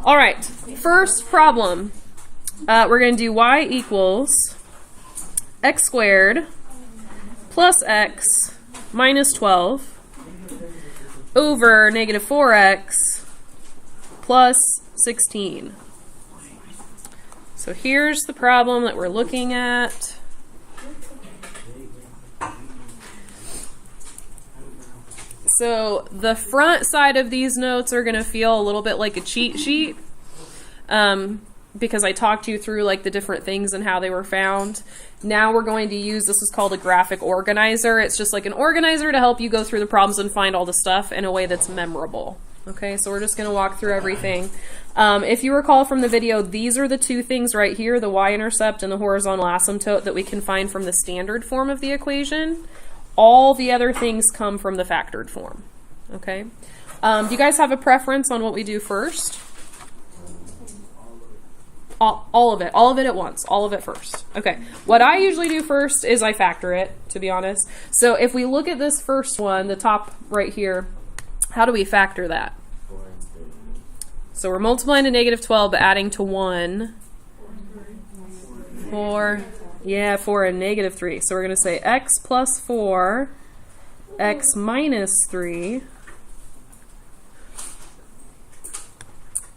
All right, first problem. We're going to do y equals x squared plus x minus 12 over negative 4x plus 16. So here's the problem that we're looking at. So the front side of these notes are going to feel a little bit like a cheat sheet because I talked you through like the different things and how they were found. Now we're going to use, this is called a graphic organizer. It's just like an organizer to help you go through the problems and find all the stuff in a way that's memorable. Okay, so we're just going to walk through everything. If you recall from the video, these are the two things right here, the Y-intercept and the horizontal asymptote, that we can find from the standard form of the equation. All the other things come from the factored form. Okay, do you guys have a preference on what we do first? All of it at once, all of it first. Okay, what I usually do first is I factor it, to be honest. So if we look at this first one, the top right here, how do we factor that? So we're multiplying to negative 12, but adding to 1. 4. Yeah, 4 and negative 3. So we're going to say x plus 4, x minus 3.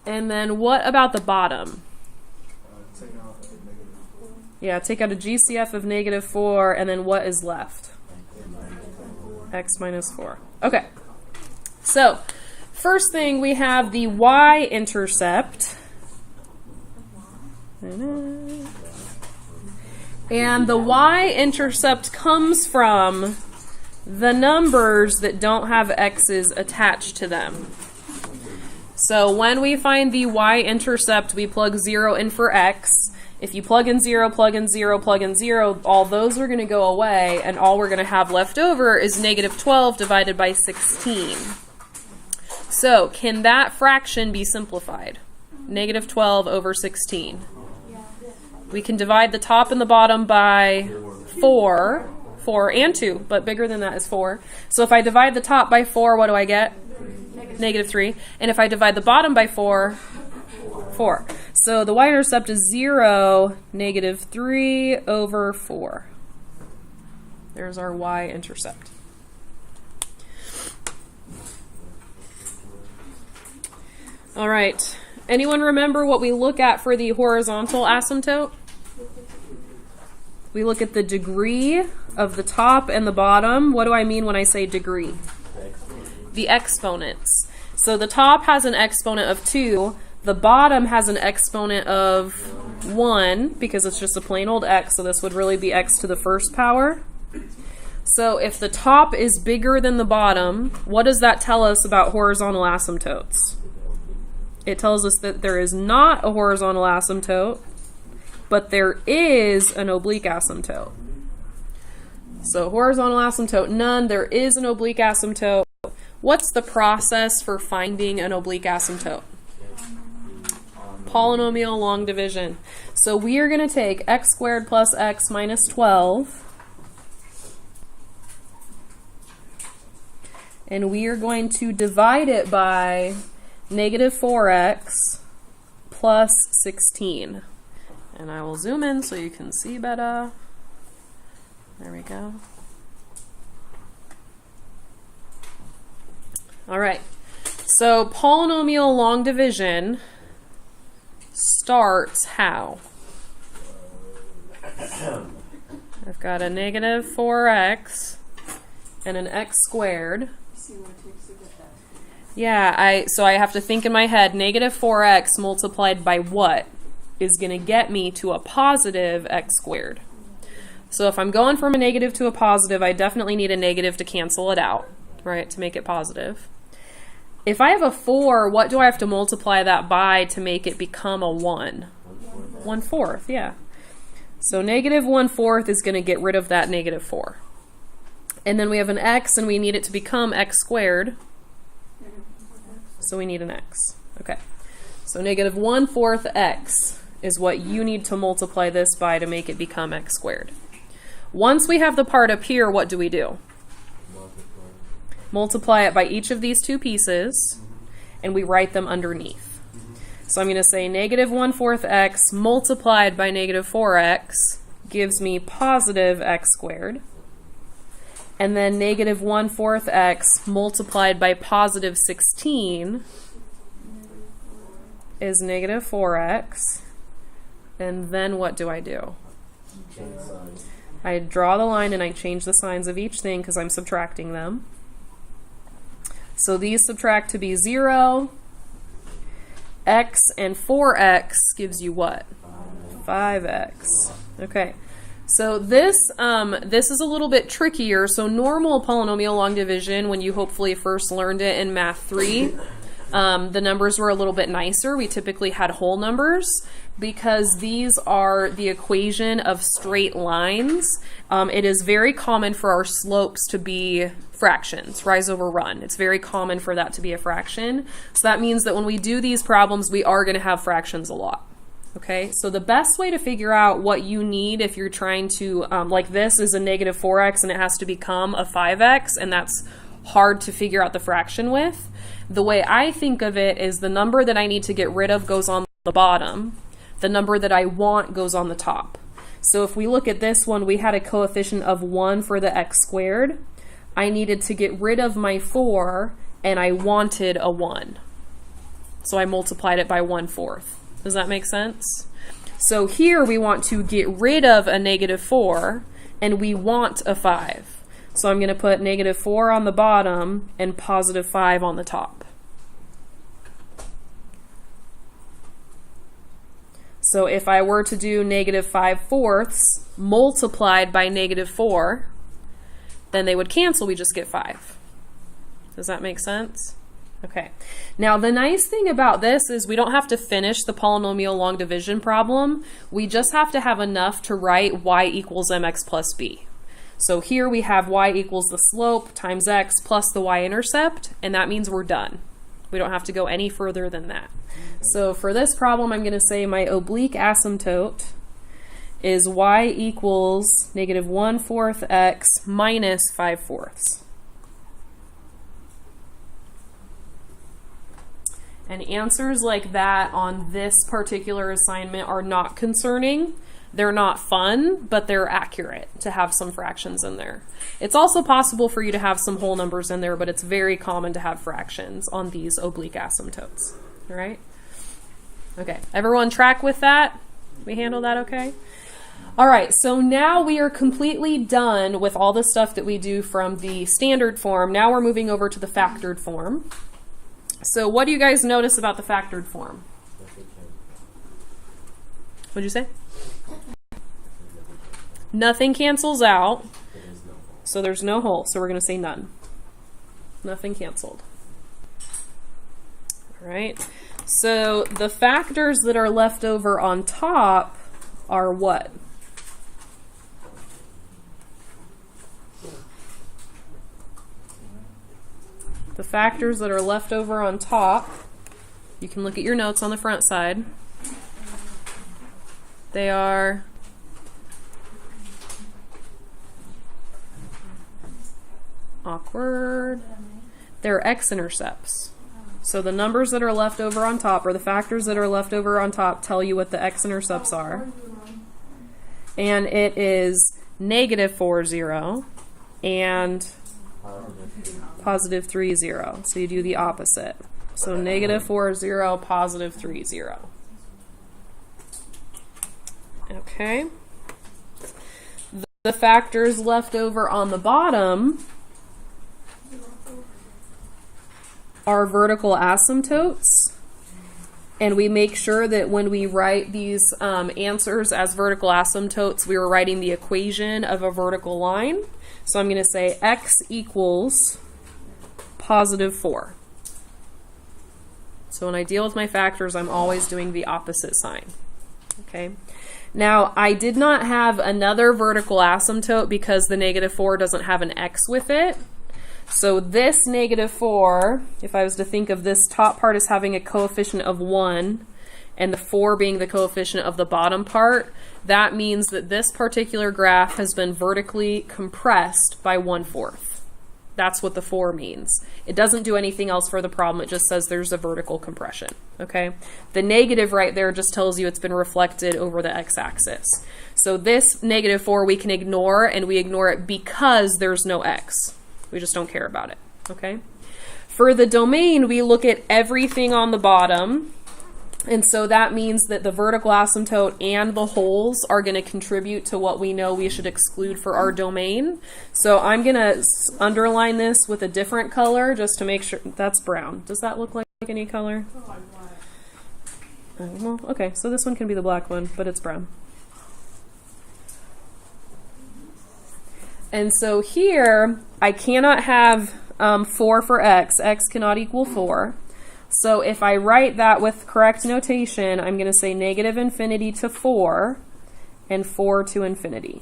And then what about the bottom? Yeah, take out a GCF of negative 4, and then what is left? X minus 4. Okay. So, first thing, we have the Y-intercept. And the Y-intercept comes from the numbers that don't have x's attached to them. So when we find the Y-intercept, we plug 0 in for x. If you plug in 0, plug in 0, plug in 0, all those are going to go away, and all we're going to have left over is negative 12 divided by 16. So can that fraction be simplified? Negative 12 over 16. We can divide the top and the bottom by 4 and 2, but bigger than that is 4. So if I divide the top by 4, what do I get? Negative 3. And if I divide the bottom by 4, 4. So the Y-intercept is 0, negative 3 over 4. There's our Y-intercept. All right. Anyone remember what we look at for the horizontal asymptote? We look at the degree of the top and the bottom. What do I mean when I say degree? The exponents. So the top has an exponent of 2. The bottom has an exponent of 1 because it's just a plain old x, so this would really be x to the first power. So if the top is bigger than the bottom, what does that tell us about horizontal asymptotes? It tells us that there is not a horizontal asymptote, but there is an oblique asymptote. So horizontal asymptote, none. There is an oblique asymptote. What's the process for finding an oblique asymptote? Polynomial long division. So we are going to take x squared plus x minus 12, and we are going to divide it by negative 4x plus 16. And I will zoom in so you can see better. There we go. All right. So polynomial long division starts how? I've got a negative 4x and an x squared. Yeah, so I have to think in my head, negative 4x multiplied by what is going to get me to a positive x squared. So if I'm going from a negative to a positive, I definitely need a negative to cancel it out, right, to make it positive. If I have a 4, what do I have to multiply that by to make it become a 1? 1/4, yeah. So negative 1/4 is going to get rid of that negative 4. And then we have an x, and we need it to become x squared. So we need an x. Okay. So negative 1/4 x is what you need to multiply this by to make it become x squared. Once we have the part up here, what do? Multiply it by each of these two pieces, and we write them underneath. So I'm going to say negative 1/4 x multiplied by negative 4x gives me positive x squared. And then negative 1/4 x multiplied by positive 16 is negative 4x. And then what do? I draw the line and I change the signs of each thing because I'm subtracting them. So these subtract to be 0. X and 4x gives you what? 5x. Okay. So this is a little bit trickier. So normal polynomial long division, when you hopefully first learned it in Math 3, the numbers were a little bit nicer. We typically had whole numbers because these are the equation of straight lines. It is very common for our slopes to be fractions, rise over run. It's very common for that to be a fraction. So that means that when we do these problems, we are going to have fractions a lot. Okay, so the best way to figure out what you need if you're trying to, like this is a negative 4x and it has to become a 5x, and that's hard to figure out the fraction with. The way I think of it is the number that I need to get rid of goes on the bottom. The number that I want goes on the top. So if we look at this one, we had a coefficient of 1 for the x squared. I needed to get rid of my 4, and I wanted a 1. So I multiplied it by 1/4. Does that make sense? So here we want to get rid of a negative 4, and we want a 5. So I'm going to put negative 4 on the bottom and positive 5 on the top. So if I were to do negative 5/4 multiplied by negative 4, then they would cancel. We just get 5. Does that make sense? Okay. Now the nice thing about this is we don't have to finish the polynomial long division problem. We just have to have enough to write y equals mx plus b. So here we have y equals the slope times x plus the y-intercept, and that means we're done. We don't have to go any further than that. So for this problem, I'm going to say my oblique asymptote is y equals negative 1/4 x minus 5/4. And answers like that on this particular assignment are not concerning. They're not fun, but they're accurate to have some fractions in there. It's also possible for you to have some whole numbers in there, but it's very common to have fractions on these oblique asymptotes. All right? Okay, everyone track with that? We handle that okay? All right, so now we are completely done with all the stuff that we do from the standard form. Now we're moving over to the factored form. So what do you guys notice about the factored form? What'd you say? Nothing cancels out, so there's no whole. So we're going to say none. Nothing canceled. All right. So the factors that are left over on top are what? The factors that are left over on top, you can look at your notes on the front side. They are awkward. They're X-intercepts. So the numbers that are left over on top, or the factors that are left over on top, tell you what the X-intercepts are. And it is negative 4, 0, and positive 3, 0. So you do the opposite. So negative 4, 0, positive 3, 0. Okay. The factors left over on the bottom are vertical asymptotes. And we make sure that when we write these answers as vertical asymptotes, we are writing the equation of a vertical line. So I'm going to say x equals positive 4. So when I deal with my factors, I'm always doing the opposite sign. Okay. Now, I did not have another vertical asymptote because the negative 4 doesn't have an x with it. So this negative 4, if I was to think of this top part as having a coefficient of 1 and the 4 being the coefficient of the bottom part, that means that this particular graph has been vertically compressed by 1/4. That's what the 4 means. It doesn't do anything else for the problem. It just says there's a vertical compression, okay? The negative right there just tells you it's been reflected over the x-axis. So this -4 we can ignore, and we ignore it because there's no x. We just don't care about it, okay? For the domain, we look at everything on the bottom, and so that means that the vertical asymptote and the holes are going to contribute to what we know we should exclude for our domain. So I'm going to underline this with a different color just to make sure. That's brown. Does that look like any color? Well, okay, so this one can be the black one, but it's brown. And so here, I cannot have 4 for x. X cannot equal 4. So if I write that with correct notation, I'm going to say -infinity to 4 and 4 to infinity.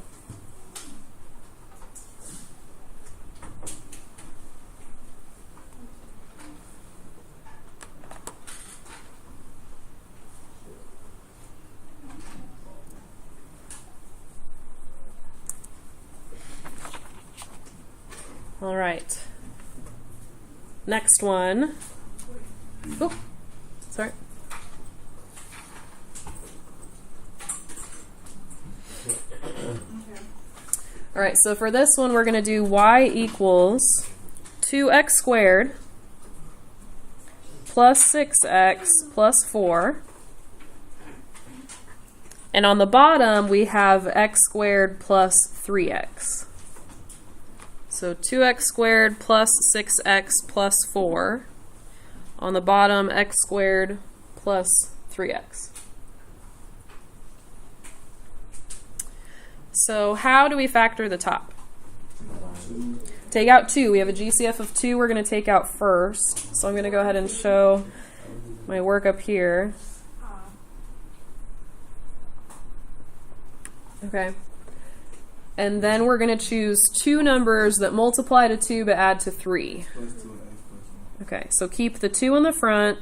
All right. Next one. Oh, sorry. All right, so for this one, we're going to do y equals 2x squared plus 6x plus 4. And on the bottom, we have x squared plus 3x. So 2x squared plus 6x plus 4. On the bottom, x squared plus 3x. So how do we factor the top? Take out 2. We have a GCF of 2 we're going to take out first. So I'm going to go ahead and show my work up here. Okay. And then we're going to choose 2 numbers that multiply to 2 but add to 3. Okay, so keep the 2 in the front,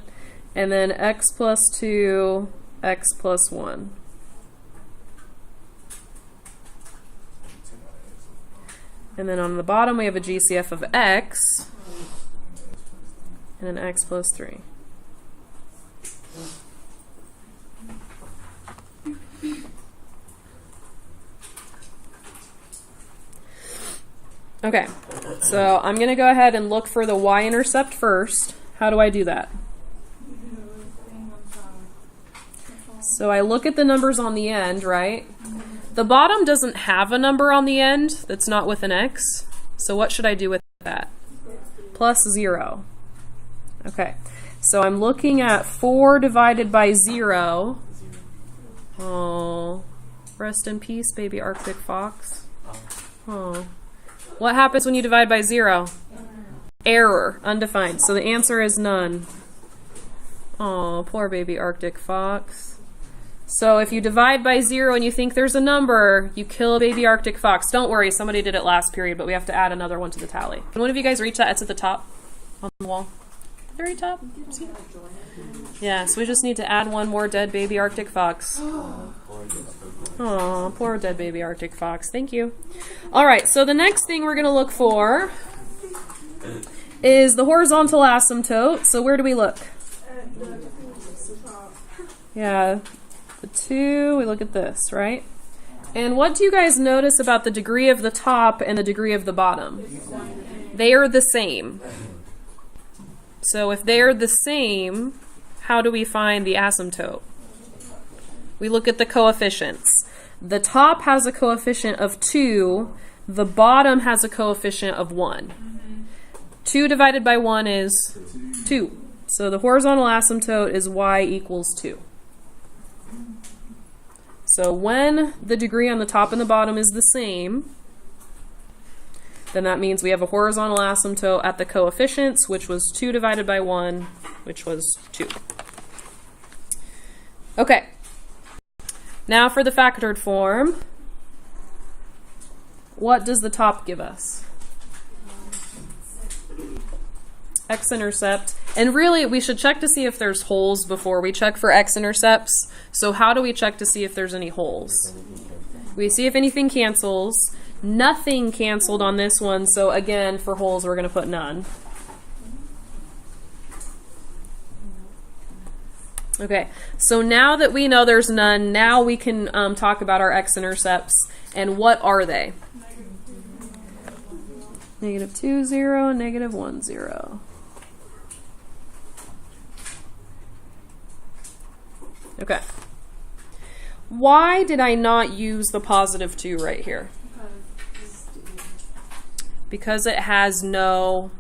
and then x plus 2, x plus 1. And then on the bottom we have a GCF of x, and an x plus 3. Okay, so I'm going to go ahead and look for the y-intercept first. How do I do that? So I look at the numbers on the end, right? The bottom doesn't have a number on the end that's not with an x. So what should I do with that? Plus 0. Okay, so I'm looking at 4 divided by 0. Oh, rest in peace, baby Arctic fox. Oh. What happens when you divide by 0? Error, undefined. So the answer is none. Oh, poor baby Arctic fox. So if you divide by 0 and you think there's a number, you kill baby Arctic fox. Don't worry, somebody did it last period, but we have to add another one to the tally. Can one of you guys reach that? It's at the top on the wall. Very top. See? Yeah, so we just need to add one more dead baby Arctic fox. Oh, poor dead baby Arctic fox. Thank you. All right, so the next thing we're going to look for is the horizontal asymptote. So where do we look? Yeah, the 2, we look at this, right? And what do you guys notice about the degree of the top and the degree of the bottom? They are the same. So if they are the same, how do we find the asymptote? We look at the coefficients. The top has a coefficient of 2. The bottom has a coefficient of 1. 2 divided by 1 is 2. So the horizontal asymptote is y equals 2. So when the degree on the top and the bottom is the same, then that means we have a horizontal asymptote at the coefficients, which was 2 divided by 1, which was 2. Okay. Now for the factored form, what does the top give us? X-intercept. And really, we should check to see if there's holes before we check for X-intercepts. So how do we check to see if there's any holes? We see if anything cancels. Nothing canceled on this one, so again, for holes, we're going to put none. Okay, so now that we know there's none, now we can talk about our x-intercepts. And what are they? -2, 0, -1, 0. Okay. Why did I not use the +2 right here? Because it has no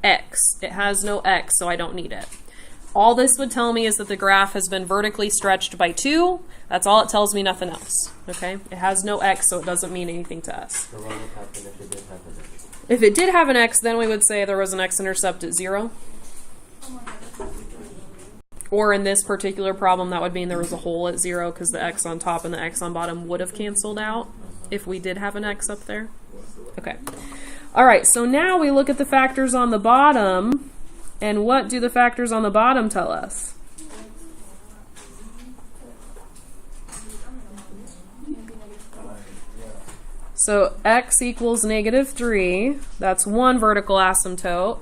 x. It has no x, so I don't need it. All this would tell me is that the graph has been vertically stretched by 2. That's all it tells me, nothing else. Okay? It has no x, so it doesn't mean anything to us. So what would happen if it did have an x? If it did have an x, then we would say there was an x-intercept at 0. Or in this particular problem, that would mean there was a hole at 0 because the x on top and the x on bottom would have canceled out if we did have an x up there. Okay. All right, so now we look at the factors on the bottom. And what do the factors on the bottom tell us? So x equals -3. That's one vertical asymptote.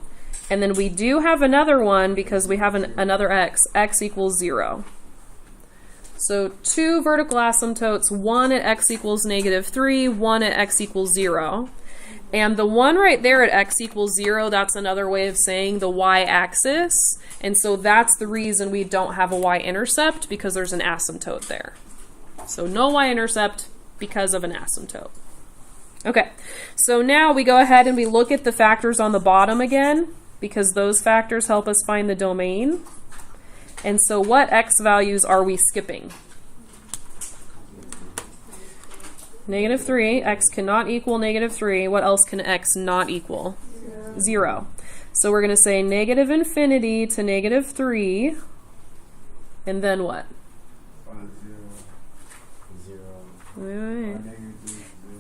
And then we do have another one because we have another x. X equals 0. So two vertical asymptotes, one at x equals -3, one at x equals 0. And the one right there at x equals 0, that's another way of saying the y-axis. And so that's the reason we don't have a y-intercept, because there's an asymptote there. So no y-intercept because of an asymptote. Okay, so now we go ahead and we look at the factors on the bottom again, because those factors help us find the domain. And so what x values are we skipping? -3, x cannot equal -3. What else can x not equal? 0. So we're going to say -infinity to -3, and then what? 0.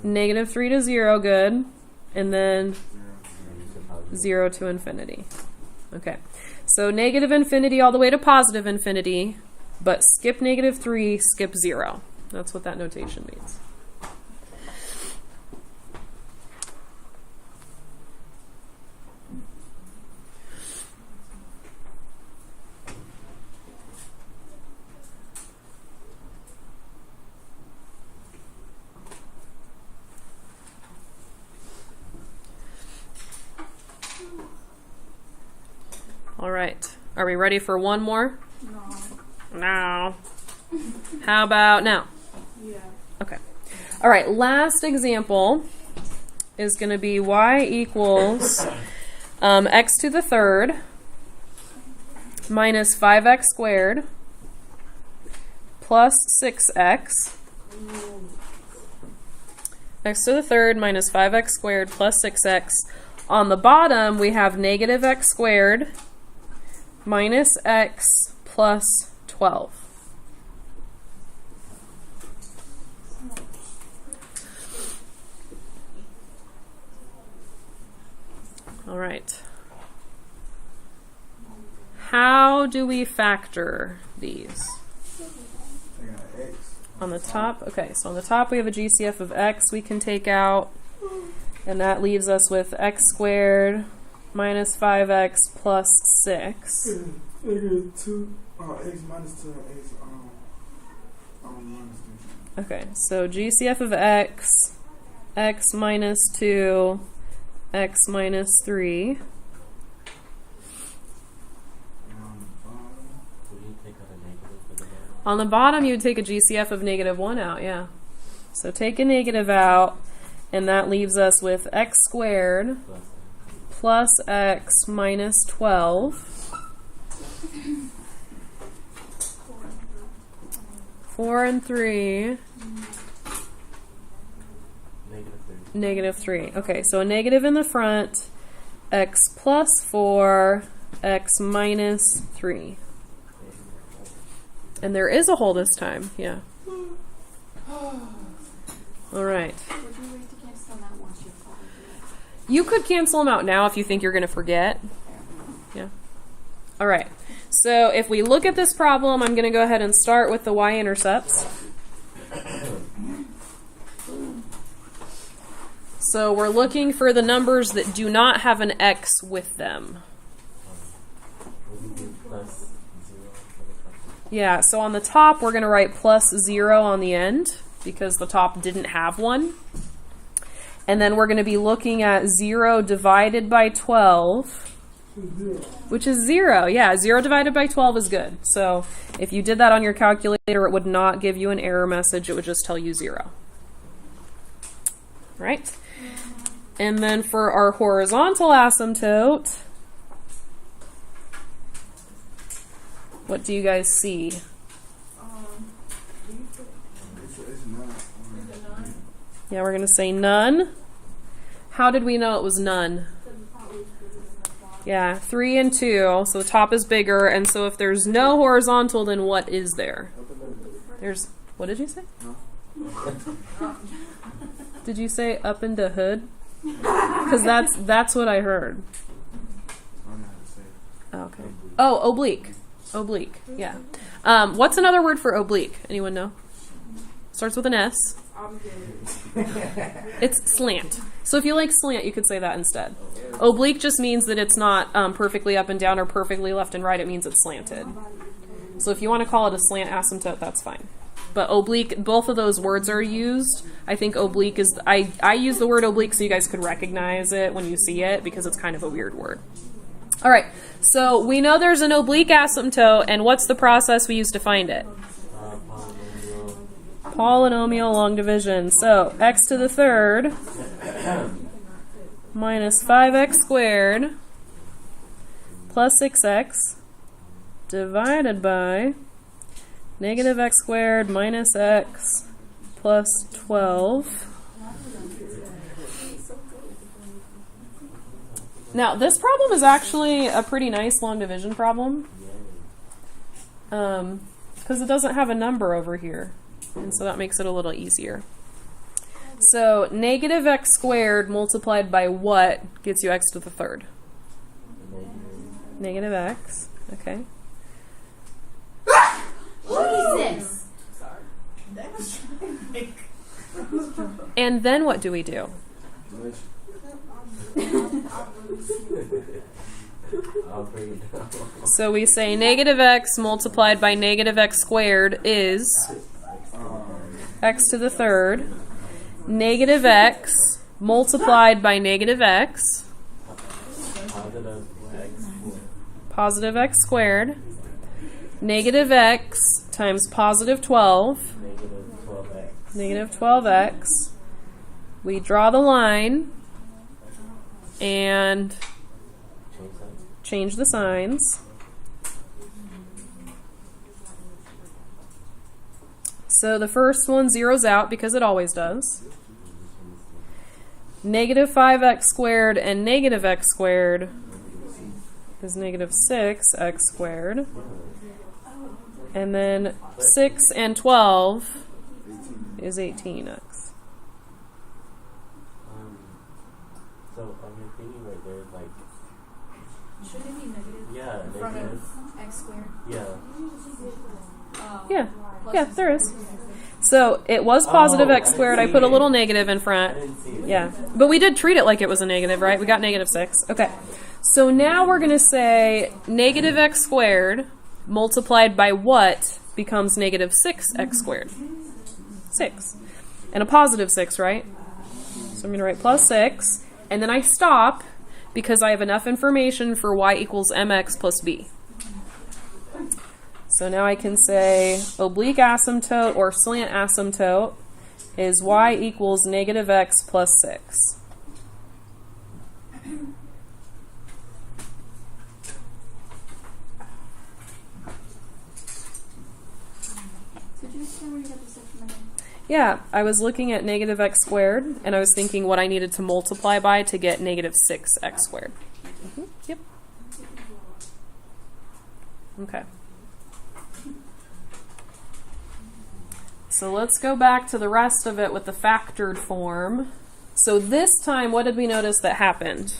-3 to 0, good. And then 0 to infinity. Okay. So -infinity all the way to +infinity, but skip -3, skip 0. That's what that notation means. All right. Are we ready for one more? No. No. How about now? Yeah. Okay. All right. Last example is going to be y equals x to the third minus 5x squared plus 6x. X to the third minus 5x squared plus 6x. On the bottom, we have -x squared minus x plus 12. All right. How do we factor these? On the top, okay, so on the top we have a GCF of x we can take out, and that leaves us with x squared minus 5x plus 6. X minus 2, x minus 2. Okay, so GCF of x, x minus 2, x minus 3. On the bottom, you would take a GCF of -1 out, yeah. So take a negative out, and that leaves us with x squared plus x minus 12. 4 and 3. -3. Okay, so a negative in the front, x plus 4, x minus 3. And there is a hole this time, yeah. All right. Would you wait to cancel them out once you're followed? You could cancel them out now if you think you're going to forget. Yeah. All right. So if we look at this problem, I'm going to go ahead and start with the y-intercepts. So we're looking for the numbers that do not have an x with them. Would you do plus 0 for the top? Yeah, so on the top we're going to write plus 0 on the end because the top didn't have one. And then we're going to be looking at 0 divided by 12, which is 0. Yeah, 0 divided by 12 is good. So if you did that on your calculator, it would not give you an error message. It would just tell you 0. Right? And then for our horizontal asymptote, what do you guys see? It's not. Yeah, we're going to say none. How did we know it was none? Yeah, 3 and 2, so the top is bigger, and so if there's no horizontal, then what is there? There's, what did you say? Did you say up in the hood? Because that's what I heard. I don't know how to say it. Okay. Oh, oblique. Oblique, yeah. What's another word for oblique? Anyone know? Starts with an S. It's slant. So if you like slant, you could say that instead. Oblique just means that it's not perfectly up and down or perfectly left and right. It means it's slanted. So if you want to call it a slant asymptote, that's fine. But oblique, both of those words are used. I think oblique is, I use the word oblique so you guys could recognize it when you see it because it's kind of a weird word. All right, so we know there's an oblique asymptote, and what's the process we use to find it? Polynomial long division. So x to the third minus 5x squared plus 6x divided by negative x squared minus x plus 12. Now, this problem is actually a pretty nice long division problem because it doesn't have a number over here, and so that makes it a little easier. So negative x squared multiplied by what gets you x to the third? Negative x. Okay. What is this? And then what do we do? So we say negative x multiplied by negative x squared is x to the third. Negative x multiplied by negative x, positive x squared. Negative x times positive 12, negative 12x. We draw the line and change the signs. So the first one zeroes out because it always does. Negative 5x squared and negative x squared is negative 6x squared. And then 6 and 12 is 18x. So on your thinking right there, like, Should it be negative? yeah, In front negative. of x squared? Yeah. Yeah, there is. So it was positive x squared. I put a little negative in I front. didn't see it. Yeah, but we did treat it like it was a negative, right? We got negative 6. Okay, so now we're going to say negative x squared multiplied by what becomes negative 6x squared? 6. And a positive 6, right? So I'm going to write plus 6. And then I stop because I have enough information for y equals mx plus b. So now I can say oblique asymptote or slant asymptote is y equals negative x plus 6. Could you explain where you got this information? Yeah, I was looking at negative x squared, and I was thinking what I needed to multiply by to get negative 6x squared. Yep. Okay. So let's go back to the rest of it with the factored form. So this time, what did we notice that happened?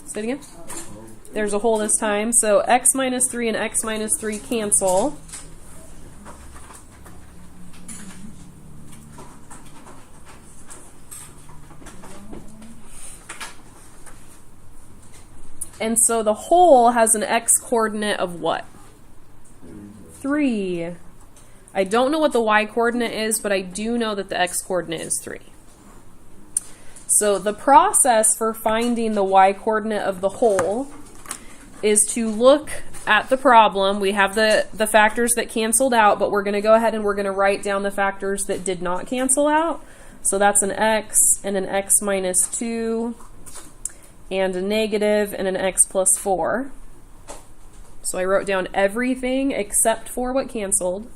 Say it again. There's a hole this time. So x minus 3 and x minus 3 cancel. And so the whole has an x-coordinate of what? 3. I don't know what the y-coordinate is, but I do know that the x-coordinate is 3. So the process for finding the y-coordinate of the whole is to look at the problem. We have the factors that canceled out, but we're going to go ahead and we're going to write down the factors that did not cancel out. So that's an x and an x minus 2 and a negative and an x plus 4. So I wrote down everything except for what canceled.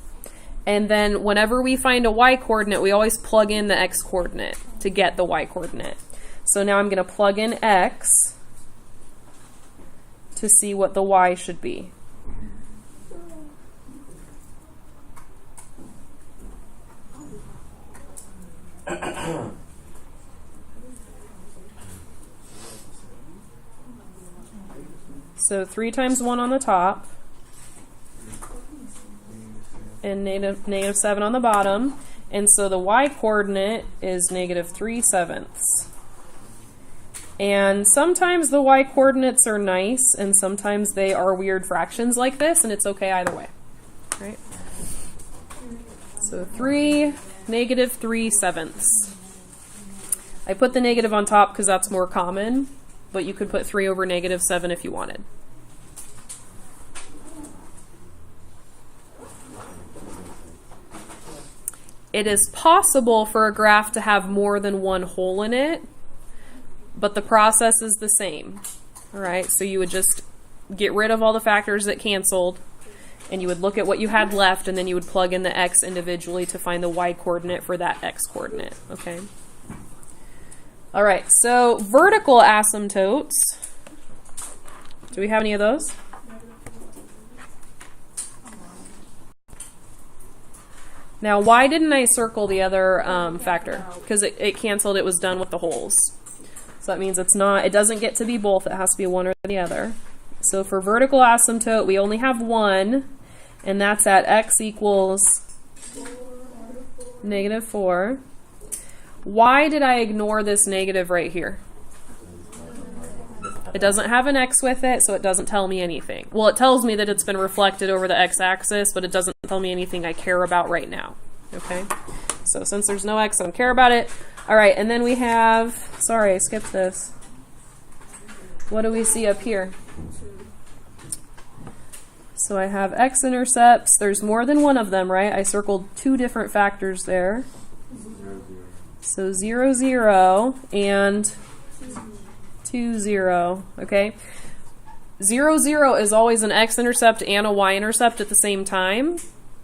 And then whenever we find a y-coordinate, we always plug in the x-coordinate to get the y-coordinate. So now I'm going to plug in x to see what the y should be. So 3 times 1 on the top and negative 7 on the bottom. And so the y-coordinate is negative 3/7. And sometimes the y-coordinates are nice, and sometimes they are weird fractions like this, and it's okay either way. Right? So 3, negative 3/7. I put the negative on top because that's more common, but you could put 3 over negative 7 if you wanted. It is possible for a graph to have more than one hole in it, but the process is the same. All right, so you would just get rid of all the factors that canceled, and you would look at what you had left, and then you would plug in the x individually to find the y-coordinate for that x-coordinate, okay? All right, so vertical asymptotes. Do we have any of those? Now, why didn't I circle the other factor? Because it canceled, it was done with the holes. So that means it doesn't get to be both, it has to be one or the other. So for vertical asymptote, we only have one, and that's at x equals negative 4. Why did I ignore this negative right here? It doesn't have an x with it, so it doesn't tell me anything. Well, it tells me that it's been reflected over the x-axis, but it doesn't tell me anything I care about right now. Okay? So since there's no x, I don't care about it. All right, and then we have, sorry, I skipped this. What do we see up here? So I have X-intercepts. There's more than one of them, right? I circled 2 different factors there. So 0, 0, and 2, 0, okay? 0, 0 is always an x-intercept and a y-intercept at the same time.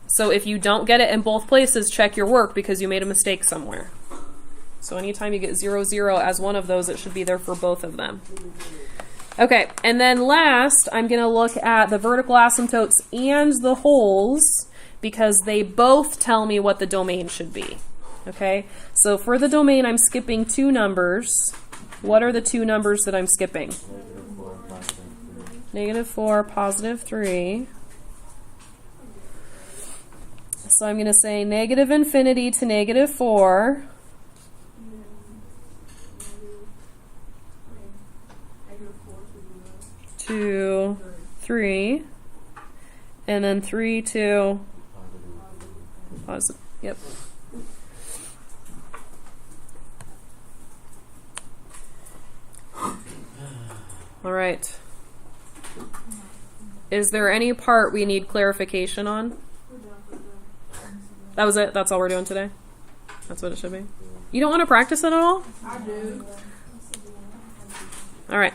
So if you don't get it in both places, check your work because you made a mistake somewhere. So anytime you get 0, 0 as one of those, it should be there for both of them. Okay, and then last, I'm going to look at the vertical asymptotes and the holes because they both tell me what the domain should be. Okay, so for the domain, I'm skipping 2 numbers. What are the 2 numbers that I'm skipping? Negative 4, positive 3. So I'm going to say negative infinity to negative 4. To 3. And then 3 to positive. Yep. All right. Is there any part we need clarification on? That was it? That's all we're doing today? That's what it should be? You don't want to practice it at all? I do. All right.